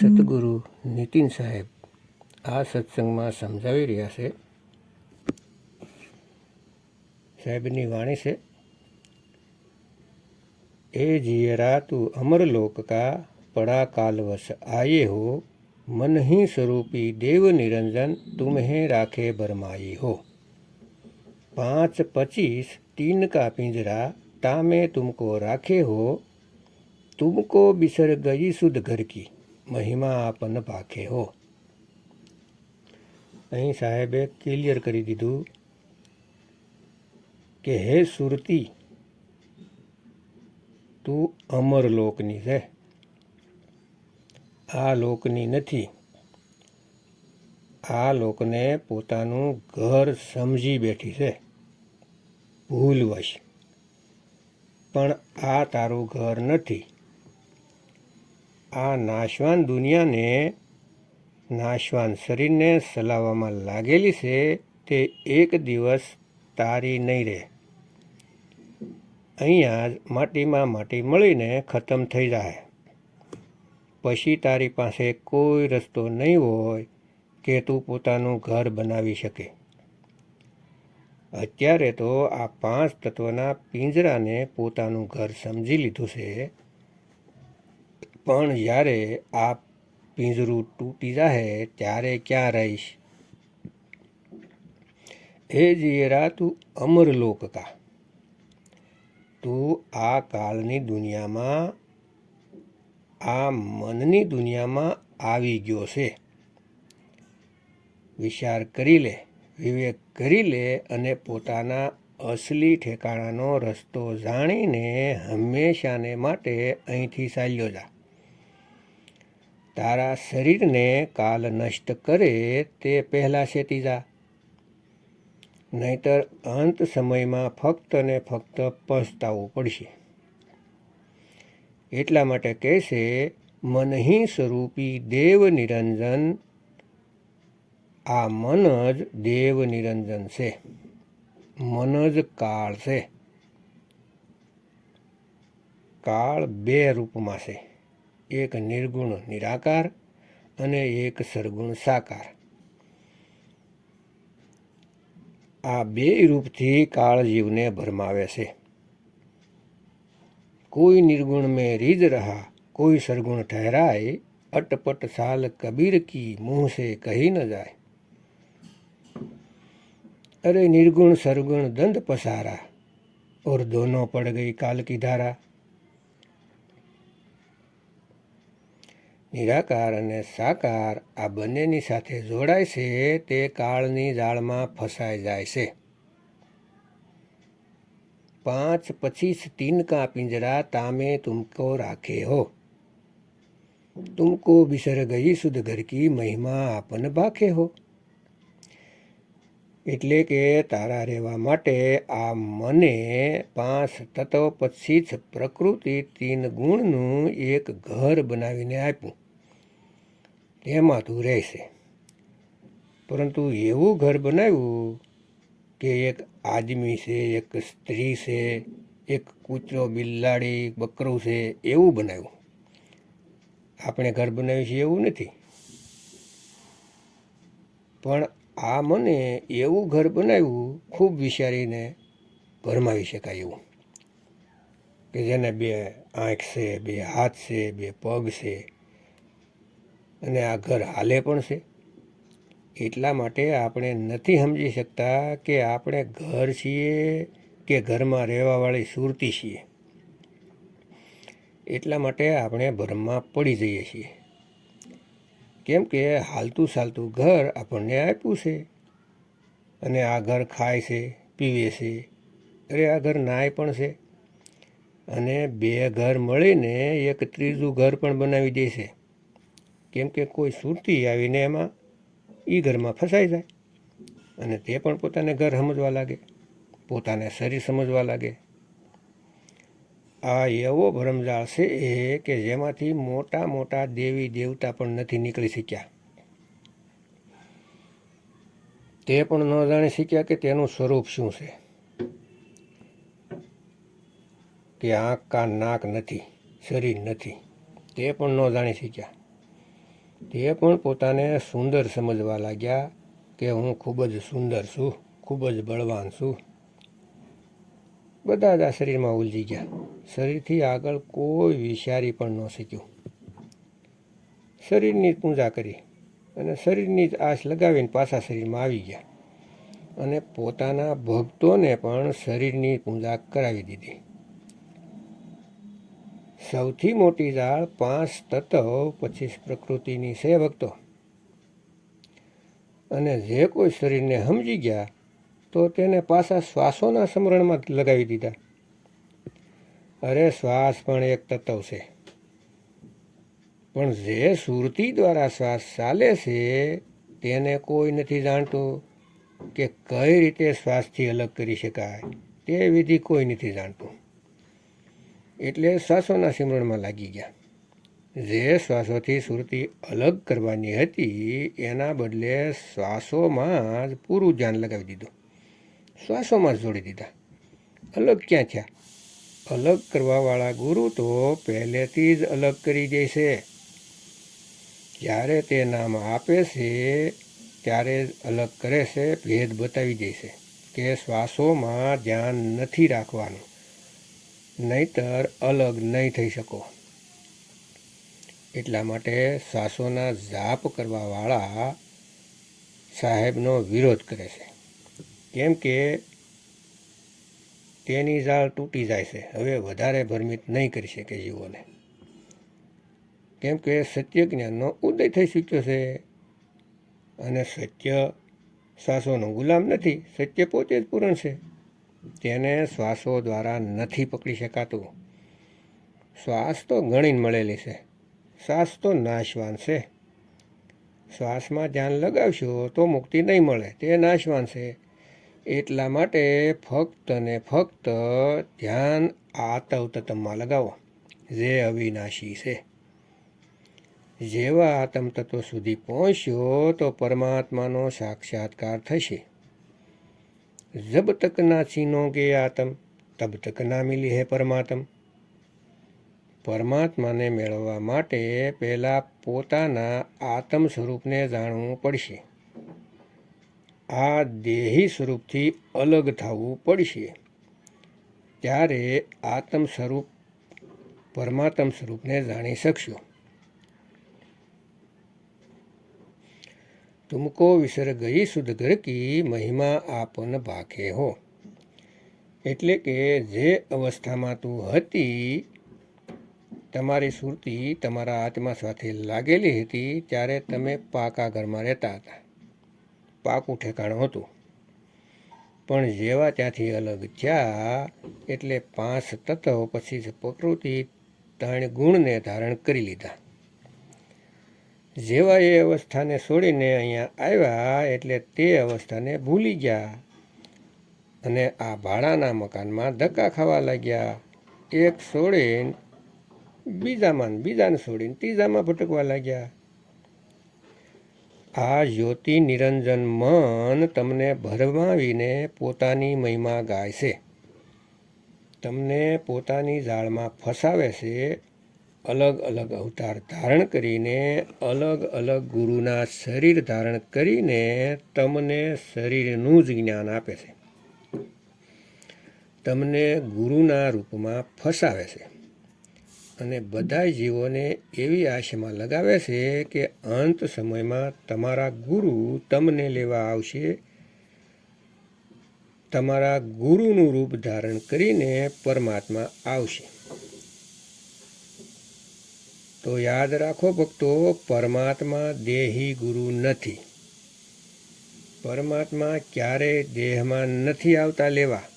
સતગુરુ નીતિન સાહેબ આ સત્સંગમાં સમજાવી રહ્યા છે. સાહેબની વાણી છે, એ જીયરા તું અમરલોક કા પડા કાલવશ આયે હો, मन ही स्वरूपी देव निरंजन तुम्हें राखे बरमाई हो. 5:25 तीन का पिंजरा तामे तुमको राखे हो, तुमको बिसर गई सुध घर की મહિમા આપન ભાખે હો. અહીં સાહેબે ક્લિયર કરી દીધું કે હે સુરતી, તું અમર લોકની છે, આ લોકની નથી. આ લોકને પોતાનું ઘર સમજી બેઠી છે ભૂલવશ, પણ આ તારું ઘર નથી. આ નાશવાન દુનિયાને, નાશવાન શરીરને સલાવવામાં લાગેલી છે, તે એક દિવસ તારી નહીં રહે. અહીંયા જ માટીમાં માટી મળીને ખતમ થઈ જાય. પછી તારી પાસે કોઈ રસ્તો નહીં હોય કે તું પોતાનું ઘર બનાવી શકે. અત્યારે તો આ 5 તત્વના પિંજરાને પોતાનું ઘર સમજી લીધું છે, પણ જ્યારે આ પિંજરું તૂટી જાય ત્યારે ક્યાં રહીશ? હે જીયરા તું અમરલોક કા, તું આ કાળની દુનિયામાં, આ મનની દુનિયામાં આવી ગયો છે. વિચાર કરી લે, વિવેક કરી લે અને પોતાના અસલી ઠેકાણાનો રસ્તો જાણીને હંમેશાને માટે અહીંથી ચાલ્યો જા. તારા શરીરને કાલ નષ્ટ કરે તે પહેલાં સેતી જા, નહીતર અંત સમયમાં ફક્ત ને ફક્ત પસ્તાવવું પડશે. એટલા માટે કહેશે, મનહી સ્વરૂપી દેવ નિરંજન. આ મન જ દેવ નિરંજન છે, મન જ કાળ છે. કાળ 2 રૂપમાં છે, એક નિર્ગુણ નિરાકાર અને એક સરગુણ સાકાર. આ 2 રૂપથી કાળ જીવને ભરમાવે છે. કોઈ નિર્ગુણ में રીજ रहा, કોઈ सरगुण ठहराए, अटपट साल कबीर की मुँह से कही न जाए. अरे निर्गुण सरगुण दंड पसारा, और दोनों पड़ गई काल की धारा. નિરાકાર અને સાકાર આ બંનેની સાથે જોડાય છે, તે કાળની જાળમાં ફસાઈ જાય છે. 5:25 तीन का पिंजरा तामे तुमको राखे हो, तुमको बिसर गई सुध घर की મહિમા આપન ભાખે હો. એટલે કે તારા રહેવા માટે આ મને 5 તત્વ પછી જ પ્રકૃતિ 3 ગુણનું એક ઘર બનાવીને આપ્યું, તેમાં તું રહેશે. પરંતુ એવું ઘર બનાવ્યું કે એક આદમી છે, એક સ્ત્રી છે, એક કૂતરો, બિલાડી, બકરું છે, એવું બનાવ્યું. આપણે ઘર બનાવ્યું છે એવું નથી, પણ આ મને એવું ઘર બનાવ્યું ખૂબ વિચારીને ભરમાવી શકાય એવું, કે જેને 2 આંખ છે, 2 હાથ છે, 2 પગ છે, અને આ ઘર હાલે પણ છે. એટલા માટે આપણે નથી સમજી શકતા કે આપણે ઘર છીએ કે ઘરમાં રહેવાવાળી સુરતી છીએ. એટલા માટે આપણે ભ્રમમાં પડી જઈએ છીએ, કેમ કે હાલતું ચાલતું ઘર આપણને આપ્યું છે, અને આ ઘર ખાય છે, પીવે છે, અરે આ ઘર નાય પણ છે, અને 2 ઘર મળીને એક ત્રીજું ઘર પણ બનાવી દે છે. કેમ કે કોઈ સુરતી આવીને એમાં એ ઘરમાં ફસાઈ જાય, અને તે પણ પોતાને ઘર સમજવા લાગે, પોતાને શરીર સમજવા લાગે. આ એવો ભરમજાળ છે કે જેમાંથી મોટા મોટા દેવી દેવતા પણ નથી નીકળી શક્યા. તે પણ ન જાણી શક્યા કે તેનું સ્વરૂપ શું છે, કે આંખ કાન નાક નથી, શરીર નથી, તે પણ ન જાણી શક્યા. તે પણ પોતાને સુંદર સમજવા લાગ્યા કે હું ખૂબ જ સુંદર છું, ખૂબ જ બળવાન છું. બધા જ આ શરીરમાં ઉલજી ગયા. શરીરથી આગળ કોઈ વિચારી પણ ન શક્યું. શરીરની જ પૂજા કરી અને શરીરની જ આશ લગાવીને પાછા શરીરમાં આવી ગયા અને પોતાના ભક્તોને પણ શરીરની પૂજા કરાવી દીધી. સૌથી મોટી જાળ 5 તત્વ 25 પ્રકૃતિની છે ભક્તો. અને જે કોઈ શરીરને સમજી ગયા તો તેને પાછા શ્વાસોના સમરણમાં લગાવી દીધા. અરે શ્વાસ પણ એક તત્વ છે, પણ જે સુરતી દ્વારા શ્વાસ ચાલે છે તેને કોઈ નથી જાણતું કે કઈ રીતે શ્વાસથી અલગ કરી શકાય. તે વિધિ કોઈ નથી જાણતું. એટલે શ્વાસોના સિમરણમાં લાગી ગયા. જે શ્વાસોથી સુરતી અલગ કરવાની હતી એના બદલે શ્વાસોમાં જ પૂરું ધ્યાન લગાવી દીધું. શ્વાસોમાં જ જોડી દીધા. અલગ ક્યાં થયા? અલગ કરવાવાળા ગુરુ તો પહેલેથી જ અલગ કરી દે છે. જ્યારે તે નામ આપે છે ત્યારે જ અલગ કરે છે, ભેદ બતાવી દે છે કે શ્વાસોમાં ધ્યાન નથી રાખવાનું, નહીતર અલગ નહીં થઈ શકો. એટલા માટે શ્વાસોના જાપ કરવાવાળા સાહેબનો વિરોધ કરે છે, કેમ કે તેની જાળ તૂટી જાય છે. હવે વધારે ભ્રમિત નહીં કરી શકે જીવોને, કેમ કે સત્ય જ્ઞાનનો ઉદય થઈ ચૂક્યો છે. અને સત્ય શ્વાસોનો ગુલામ નથી. સત્ય પોતે જ પૂરણ છે. તેને શ્વાસો દ્વારા નથી પકડી શકાતું. શ્વાસ તો ગણીને મળેલી છે. શ્વાસ તો નાશવાન છે. શ્વાસમાં ધ્યાન લગાવશો તો મુક્તિ નહીં મળે, તે નાશવાન છે. એટલા માટે ફક્ત ને ફક્ત ધ્યાન આતવ તત્વમાં લગાવો, જે અવિનાશી છે. જેવા આત્મ તત્વ સુધી પહોંચ્યો તો પરમાત્માનો સાક્ષાત્કાર થશે. જબ તક ના ચીનોગે આતમ તબ તક ના મિલી હે પરમાત્મ. પરમાત્માને મેળવવા માટે પહેલાં પોતાના આત્મ સ્વરૂપને જાણવું પડશે. આ દેહી સ્વરૂપથી અલગ થવું પડશે. ત્યારે આત્મ સ્વરૂપ પરમાત્મ સ્વરૂપને જાણી શકશો. તુમકો વિસર ગઈ શુદ્ધ ઘર કી મહિમા આપન ભાખે હો. એટલે કે જે અવસ્થામાં તું હતી, તમારી સુરતી તમારા આત્મા સાથે લાગેલી હતી, ત્યારે તમે પાકા ઘરમાં રહેતા હતા. પાકું ઠેકાણું હતું. પણ જેવા ત્યાંથી અલગ થયા એટલે 5 તત્વ પછી પ્રકૃતિ 3 ગુણને ધારણ કરી લીધા. જેવા એ અવસ્થાને છોડીને અહીંયા આવ્યા એટલે તે અવસ્થાને ભૂલી ગયા અને આ ભાડાના મકાનમાં ધક્કા ખાવા લાગ્યા. એક છોડીને બીજામાં, બીજાને છોડીને ત્રીજામાં ભટકવા લાગ્યા. આ જ્યોતિ નિરંજન મન તમને ભરમાવીને પોતાની મહિમા ગાય છે. તમને પોતાની જાળમાં ફસાવે છે. અલગ અલગ અવતાર ધારણ કરીને, અલગ અલગ ગુરુના શરીર ધારણ કરીને તમને શરીરનું જ જ્ઞાન આપે છે. તમને ગુરુના રૂપમાં ફસાવે છે અને બધા જીવોને એવી આશામાં લગાવે છે કે અંત સમયમાં તમારા ગુરુ તમને લેવા આવશે. તમારા ગુરુનું રૂપ ધારણ કરીને પરમાત્મા આવશે. તો યાદ રાખો ભક્તો, પરમાત્મા દેહી ગુરુ નથી. પરમાત્મા ક્યારેય દેહમાં નથી આવતા લેવા.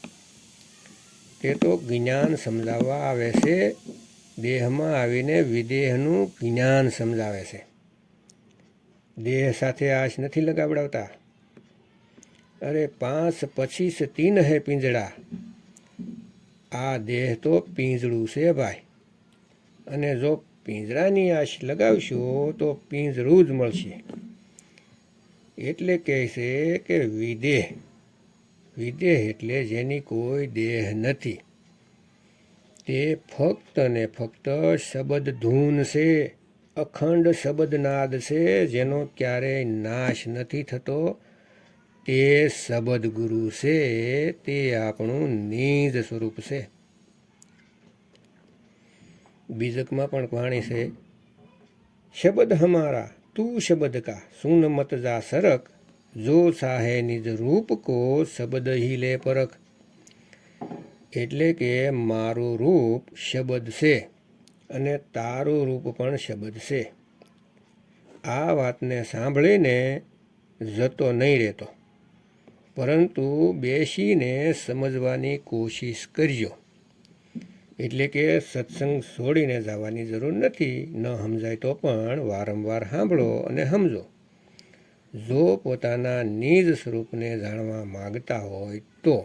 તે તો જ્ઞાન સમજાવવા આવે છે. દેહમાં આવીને વિદેહનું જ્ઞાન સમજાવે છે. દેહ સાથે આશ નથી લગાવડાવતા. અરે 5 25 3 હે પિંજડા. આ દેહ તો પિંજડું છે ભાઈ. અને જો પિંજરાની આશ લગાવશો તો પિંજરું જ મળશે. એટલે કહે છે કે વિદેહ. વિદેહ એટલે જેની કોઈ દેહ નથી. તે ફક્ત ને ફક્ત શબ્દ ધૂન છે. અખંડ શબ્દનાદ છે, જેનો ક્યારેય નાશ નથી થતો. તે શબ્દ ગુરુ છે, તે આપણું નિજ સ્વરૂપ છે. બીજકમાં પણ વાણી છે, શબ્દ હમારા તું શબ્દ કા સુન મત જા સરક, જો સાહે નિજ રૂપ કો શબ્દ હી લે પરખ. એટલે કે મારું રૂપ શબ્દ છે અને તારું રૂપ પણ શબ્દ છે. આ વાતને સાંભળીને જતો નહીં રહેતો, પરંતુ બેસીને સમજવાની કોશિશ કરજો. એટલે કે સત્સંગ છોડીને જવાની જરૂર નથી. ન સમજાય તો પણ વારંવાર સાંભળો અને સમજો. જો પોતાના નિજ સ્વરૂપને જાણવા માગતા હોય તો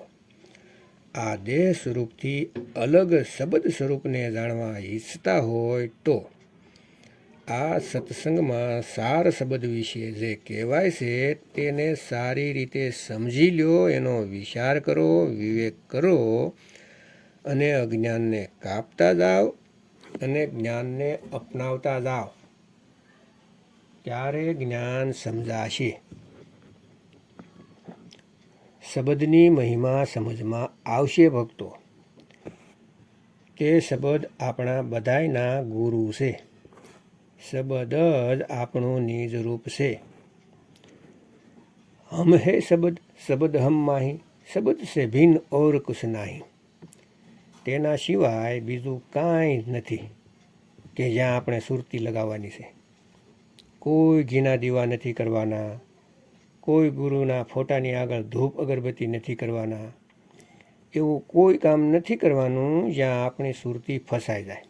આ દેહ સ્વરૂપથી અલગ શબ્દ સ્વરૂપને જાણવા ઈચ્છતા હોય તો આ સત્સંગમાં સાર શબ્દ વિશે જે કહેવાય છે તેને સારી રીતે સમજી લો, એનો વિચાર કરો, વિવેક કરો અને અજ્ઞાનને કાપતા જાઓ અને જ્ઞાનને અપનાવતા જાઓ. ત્યારે જ્ઞાન સમજાશે. શબ્દની મહિમા સમજમાં આવશે ભક્તો. તે શબ્દ આપણા બધાયના ગુરુ છે. શબ્દ જ આપણું નિજ રૂપ છે. હમ હે શબ્દ, શબ્દ હમ માહી, શબ્દ સે ભિન્ન ઓર કુછ નાહી. તેના સિવાય બીજું કાંઈ નથી કે જ્યાં આપણે સુરતી લગાવવાની છે. કોઈ ઘીના દીવા નથી કરવાના, કોઈ ગુરુના ફોટાની આગળ ધૂપ અગરબત્તી નથી કરવાના. એવું કોઈ કામ નથી કરવાનું જ્યાં આપણી સુરતી ફસાઈ જાય.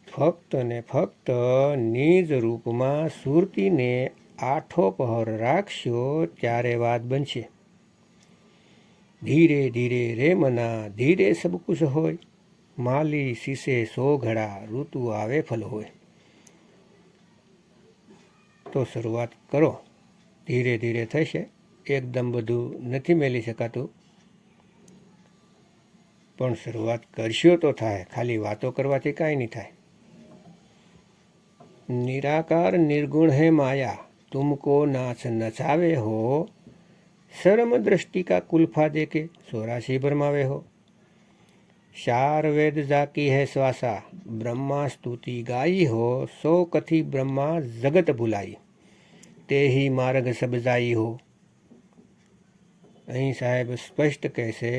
ફક્ત ને ફક્ત નિજ રૂપમાં સુરતીને આઠો પહર રાખશો ત્યારે વાત બનશે. ધીરે ધીરે રે મના, ધીરે સબ કુછ હોય, માલી શીશે સો ઘડા, ઋતુ આવે ફલ હોય. તો શરૂઆત કરો. ધીરે ધીરે થશે. એકદમ બધું નથી મેળવી શકાતું, પણ શરૂઆત કરશો તો થાય. ખાલી વાતો કરવાથી કાંઈ નહીં થાય. निराकार निर्गुण है माया, तुमको नाच नचावे हो, शर्म दृष्टि का कुल्फा देके 84 भरमावे हो. चार वेद जाकी है श्वासा, ब्रह्मा स्तुति गाई हो, 100 कथी ब्रह्मा जगत भुलाई, ते ही मार्ग सब जाई हो. અહીં સાહેબ સ્પષ્ટ કહેશે,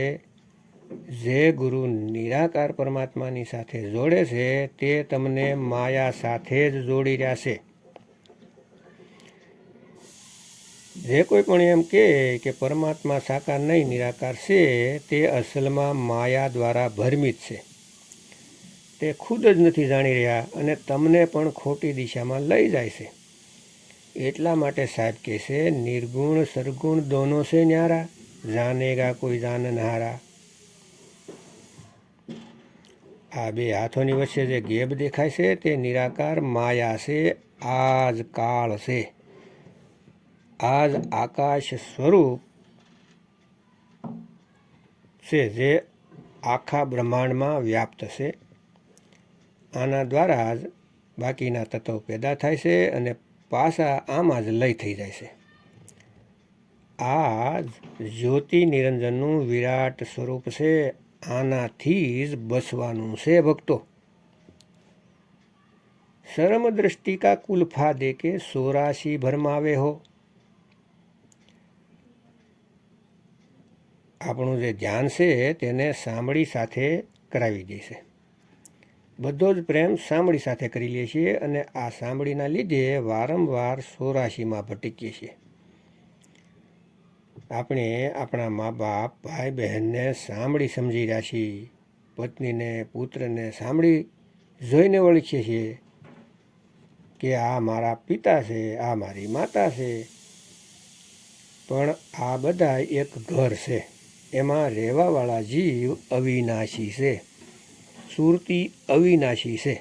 જે ગુરુ નિરાકાર પરમાત્માની સાથે જોડે છે તે તમને માયા સાથે જ જોડી રહ્યા છે. જે કોઈ પણ એમ કે પરમાત્મા સાકાર નહીં નિરાકાર છે, તે અસલમાં માયા દ્વારા ભ્રમિત છે. તે ખુદ જ નથી જાણી રહ્યા અને તમને પણ ખોટી દિશામાં લઈ જાય છે. એટલા માટે સાહેબ કહે છે, નિર્ગુણ સરગુણ દોનો સે ન્યારા, જાનેગા કોઈ જાનનહારા. આ બે હાથોની વચ્ચે જે ગેપ દેખાય છે તે નિરાકાર માયા છે. આ જ કાળ છે. આ જ આકાશ સ્વરૂપ છે જે આખા બ્રહ્માંડમાં વ્યાપ્ત છે. આના દ્વારા જ બાકીના તત્વો પેદા થાય છે અને પાછા આમાં જ લય થઈ જાય છે. આ જ જ્યોતિ નિરંજનનું વિરાટ સ્વરૂપ છે. આનાથી જ બસવાનું છે ભક્તો. શર્મ દૃષ્ટિ કા કુલ્ફા દે કે 84 ભરમાવે હો. આપણું જે ધ્યાન છે તેને સાંભળી સાથે કરાવી દે છે. બધો જ પ્રેમ સાંભળી સાથે કરી લે છીએ અને આ સાંભળીના લીધે વારંવાર 84માં ભટકીએ છીએ. આપણે આપણા મા બાપ, ભાઈ બહેનને સાંભળી સમજી રહ્યા છીએ. પત્નીને, પુત્રને સાંભળી જોઈને ઓળખીએ છીએ કે આ મારા પિતા છે, આ મારી માતા છે. પણ આ બધા એક ઘર છે. એમાં રહેવાવાળા જીવ અવિનાશી છે. સુરતી અવિનાશી છે.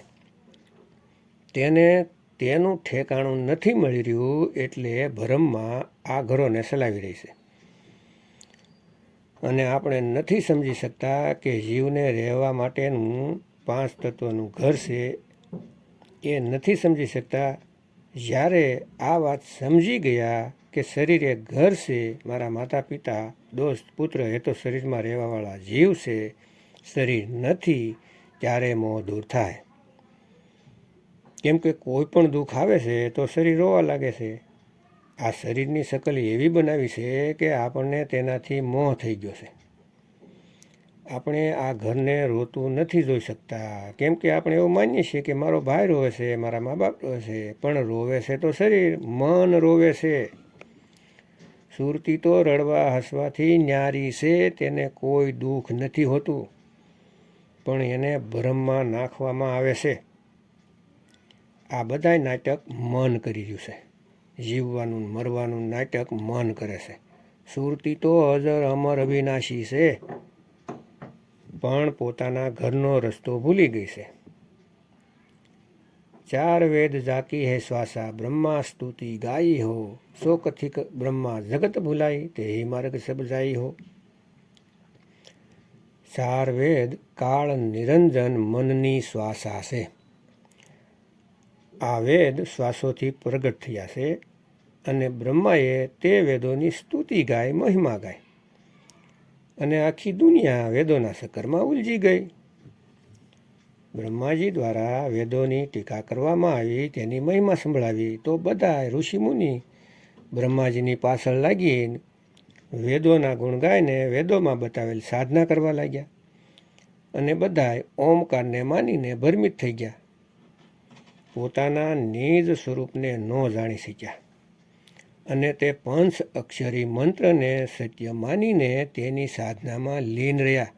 તેને તેનું ઠેકાણું નથી મળી રહ્યું, એટલે ભ્રમમાં આ ઘરોને ચલાવી રહી છે. અને આપણે નથી સમજી શકતા કે જીવને રહેવા માટેનું 5 તત્વનું ઘર છે એ નથી સમજી શકતા. જ્યારે આ વાત સમજી ગયા કે શરીર એ ઘર છે, મારા માતા પિતા દોસ્ત પુત્ર એ તો શરીરમાં રહેવાવાળા જીવ છે, શરીર નથી, ત્યારે મોહ દૂર થાય. કેમ કે કોઈ પણ દુઃખ આવે છે તો શરીર રોવા લાગે છે. આ શરીરની શકલ એવી બનાવી છે કે આપણને તેનાથી મોહ થઈ ગયો છે. આપણે આ ઘરને રોતું નથી જોઈ શકતા, કેમ કે આપણે એવું માનીએ છીએ કે મારો ભાઈ રોવે છે, મારા મા બાપ રોવે છે, પણ રોવે છે તો શરીર, મન રોવે છે. સુરતી તો રડવા હસવાથી ન્યારી છે, તેને કોઈ દુઃખ નથી હોતું, પણ એને ભ્રમમાં નાખવામાં આવે છે. આ બધાય નાટક મન કરી રહ્યું છે. જીવવાનું મરવાનું નાટક મન કરે છે. સુરતી તો અજર અમર અવિનાશી છે, પણ પોતાના ઘરનો રસ્તો ભૂલી ગઈ છે. ચાર વેદ જાકી હૈ શ્વાસા, બ્રહ્મા સ્તુતિ ગાઈ હો, સો કથિક બ્રહ્મા જગત ભૂલાઈ, તે માર્ગ સબ જાઈ હો. ચાર વેદ કાળ નિરંજન મનની શ્વાસા છે. આ વેદ શ્વાસોથી પ્રગટ થયા છે, અને બ્રહ્માએ તે વેદોની સ્તુતિ ગાય, મહિમા ગાય, અને આખી દુનિયા વેદોના ચક્કરમાં ઉલજી ગઈ. બ્રહ્માજી દ્વારા વેદોની ટીકા કરવામાં આવી, તેની મહિમા સંભળાવી, તો બધા ઋષિમુનિ બ્રહ્માજીની પાછળ લાગીને વેદોના ગુણ ગાઈને વેદોમાં બતાવેલ સાધના કરવા લાગ્યા, અને બધાય ઓમકારને માનીને ભ્રમિત થઈ ગયા. પોતાના નિજ સ્વરૂપને ન જાણી શક્યા, અને તે પંચ અક્ષરી મંત્રને સત્ય માનીને તેની સાધનામાં લીન રહ્યા.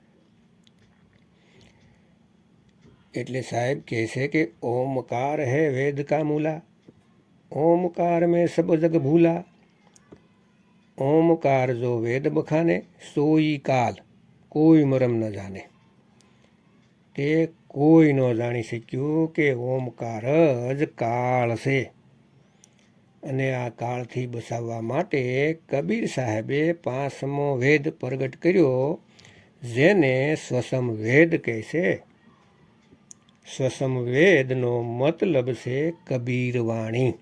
એટલે સાહેબ કહે છે કે ઓમકાર હે વેદ કા મૂલા, ઓમકાર મેં સબ જગ ભૂલા, ઓમકાર જો વેદ બખાને, સોઈ કાલ કોઈ મરમ ન જાને. તે કોઈ ન જાણી શક્યું કે ઓમકાર જ કાળ છે. અને આ કાળથી બચાવવા માટે કબીર સાહેબે 5મો વેદ પ્રગટ કર્યો, જેને સ્વસમ વેદ કહે છે. સ્વસમ વેદનો મતલબ છે કબીર વાણી,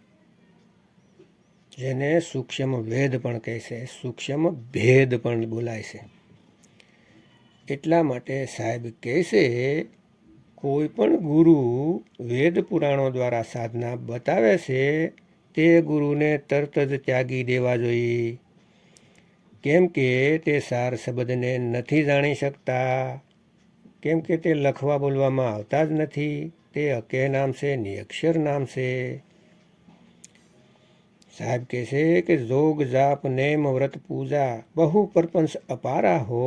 જેને સૂક્ષ્મ વેદ પણ કહે છે, સૂક્ષ્મ ભેદ પણ બોલાય છે. એટલા માટે સાહેબ કહે છે, કોઈ પણ ગુરુ વેદ પુરાણો દ્વારા સાધના બતાવે છે, તે ગુરુને તરત જ ત્યાગી દેવા જોઈએ, કેમ કે તે સાર શબ્દને નથી જાણી શકતા, કેમ કે તે લખવા બોલવામાં આવતા જ નથી. તે અકે નામ છે, નિયક્ષર નામ છે. સાહેબ કહે છે કે જોગ જાપ નેમ વ્રત પૂજા બહુ પરપંચ અપારા હો,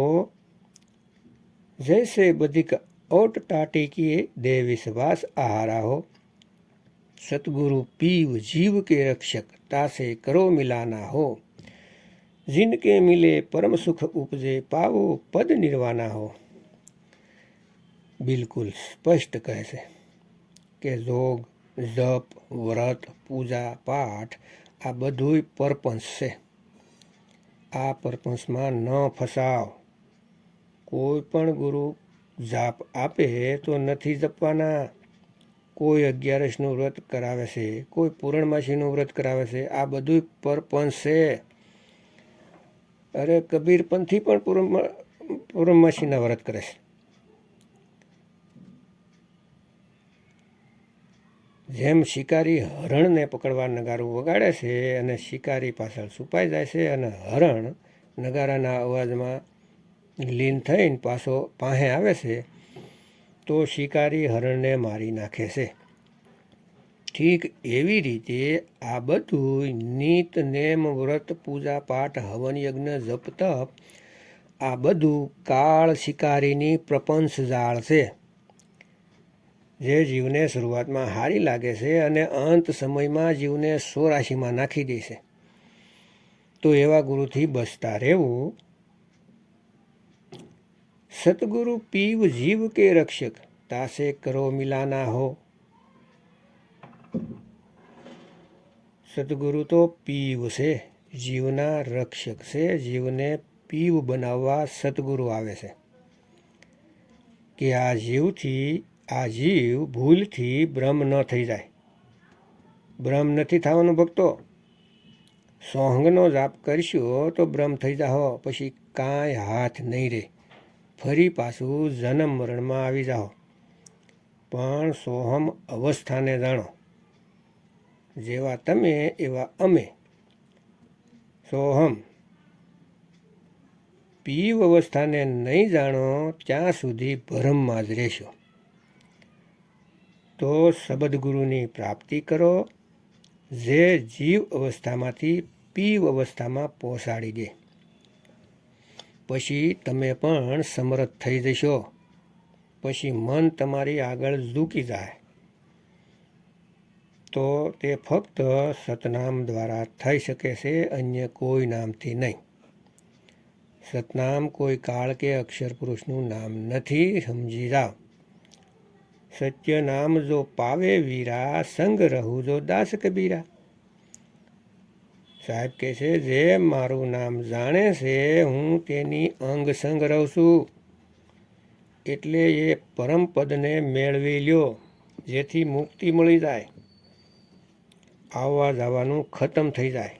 જૈસે બધિક ઓટ ટાટી કિए दे विश्वास आहारा हो, सतगुरु पीव जीव के रक्षक तासे करो मिलाना हो, जिनके मिले परम सुख उपजे पावो पद निर्वाणा हो. બિલકુલ સ્પષ્ટ કહે છે કે જોગ, જપ, વ્રત, પૂજા, પાઠ આ બધુંય પરપંચ છે. આ પરપંચમાં ન ફસાવ. કોઈ પણ ગુરુ જાપ આપે તો નથી જપવાના. કોઈ 11નું વ્રત કરાવે છે, કોઈ પૂર્ણમાસીનું વ્રત કરાવે છે, આ બધુંય પરપંચ છે. અરે કબીરપંથી પણ પૂર્ણમાસીના વ્રત કરે છે. જેમ શિકારી હરણને પકડવા નગારું વગાડે છે અને શિકારી પાછળ છુપાઈ જાય છે, અને હરણ નગારાના અવાજમાં લીન થઈને પાછો પાસે આવે છે, તો શિકારી હરણને મારી નાખે છે. ઠીક એવી રીતે આ બધું નીત નેમ વ્રત પૂજા પાઠ હવન યજ્ઞ જપ તપ આ બધું કાળ શિકારીની પ્રપંચ જાળ છે, જે જીવને શરૂઆતમાં હારી લાગે છે અને અંત સમયમાં જીવને 84માં નાખી દે છે. તો એવા ગુરુથી બચતા રહેવું. સતગુરુ પીવ જીવ કે રક્ષક તાસે કરો મિલાના હો. સતગુરુ તો પીવ છે, જીવના રક્ષક છે. જીવને પીવ બનાવવા સતગુરુ આવે છે, કે આ જીવથી આ જીવ ભૂલથી બ્રહ્મ ન થઈ જાય. બ્રહ્મ નથી થવાનું ભક્તો. સોહંગનો જાપ કરશો તો બ્રહ્મ થઈ જાઓ, પછી કાંઈ હાથ નહીં રહે. ફરી પાછું જન્મ મરણમાં આવી જાઓ. પણ સોહમ અવસ્થાને જાણો. જેવા તમે એવા અમે. સોહમ પીવ અવસ્થાને નહીં જાણો ત્યાં સુધી ભ્રમમાં જ રહેશો. તો સબદગુરુની પ્રાપ્તિ કરો, જે જીવ અવસ્થામાંથી પીવ અવસ્થામાં પહોંચાડી દે. પછી તમે પણ સમર્થ થઈ જશો. પછી મન તમારી આગળ ઝૂકી જાય. તો તે ફક્ત સતનામ દ્વારા થઈ શકે છે, અન્ય કોઈ નામથી નહીં. સતનામ કોઈ કાળ કે અક્ષર પુરુષનું નામ નથી, સમજી જાઓ. સત્ય નામ જો પાવે વીરા, સંગ રહું જો દાસ કબીરા. સાહેબ કહે છે, જે મારું નામ જાણે છે, હું તેની અંગ સંગ રહું છું. એટલે એ પરમપદને મેળવી લ્યો, જેથી મુક્તિ મળી જાય. આવવા જવાનું ખતમ થઈ જાય.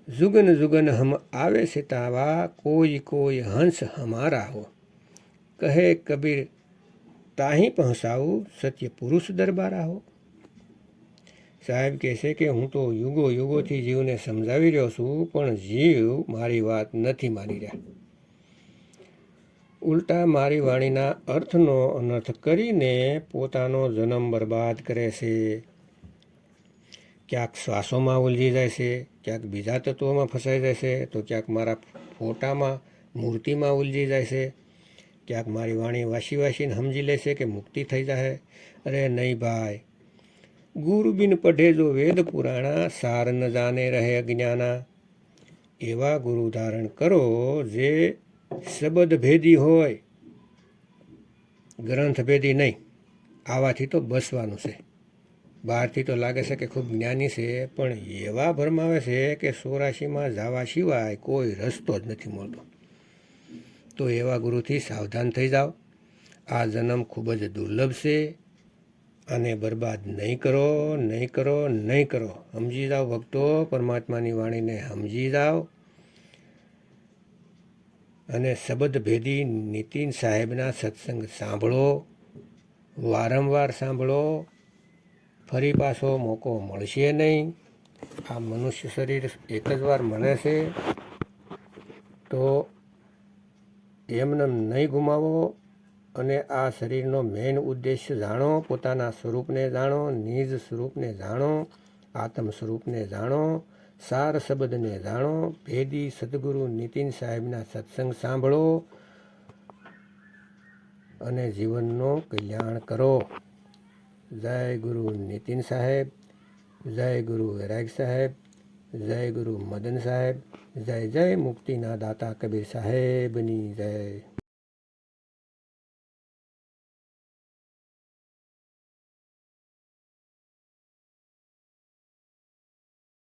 જુગન જુગન હમ આવે છે તાવા, કોઈ કોઈ હંસ હમારા હો. કહે કબીર તાહી પહોંચાવું, સત્ય પુરુષ દરબારા હો. સાહેબ કહે છે કે હું તો યુગો યુગોથી જીવને સમજાવી રહ્યો છું, પણ જીવ મારી વાત નથી માની રહ્યા. ઉલટા મારી વાણીના અર્થનો અનર્થ કરીને પોતાનો જન્મ બરબાદ કરે છે. ક્યાંક શ્વાસોમાં ઉલઝી જાય છે, ક્યાંક બીજા તત્વોમાં ફસાઈ જાય છે, તો ક્યાંક મારા ફોટામાં મૂર્તિમાં ઉલઝી જાય છે, ક્યાંક મારી વાણી વાસી વાસીને સમજી લે છે કે મુક્તિ થઈ જાય. અરે નહીં ભાઈ, ગુરુ બિન પઢે જો વેદ પુરાણા, સાર ન જાને રહે અજ્ઞાના. એવા ગુરુ ધારણ કરો જે શબ્દ ભેદી હોય, ગ્રંથ ભેદી નહીં. આવાથી તો બસવાનું છે. બહારથી તો લાગે છે કે ખૂબ જ્ઞાની છે, પણ એવા ભરમાવે છે કે 84માં જવા સિવાય કોઈ રસ્તો જ નથી મળતો. તો એવા ગુરુથી સાવધાન થઈ જાઓ. આ જન્મ ખૂબ જ દુર્લભ છે, અને બરબાદ નહીં કરો, નહીં કરો, નહીં કરો. સમજી જાઓ ભક્તો, પરમાત્માની વાણીને સમજી જાઓ. અને શબ્દ ભેદી નીતિન સાહેબના સત્સંગ સાંભળો, વારંવાર સાંભળો. ફરી પાછો મોકો મળશે નહીં. આ મનુષ્ય શરીર એક જ વાર મળે છે, તો એમને નહીં ગુમાવો. અને આ શરીરનો મેઇન ઉદ્દેશ્ય જાણો, પોતાના સ્વરૂપને જાણો, નિજ સ્વરૂપને જાણો, આત્મ સ્વરૂપને જાણો, સાર શબ્દને જાણો. ભેદી સદગુરુ નીતિન સાહેબના સત્સંગ સાંભળો અને જીવનનો કલ્યાણ કરો. જય ગુરુ નીતિન સાહેબ, જય ગુરુ વૈરાગ સાહેબ, જય ગુરુ મદન સાહેબ, જય જય મુક્તિના દાતા કબીર સાહેબની જય.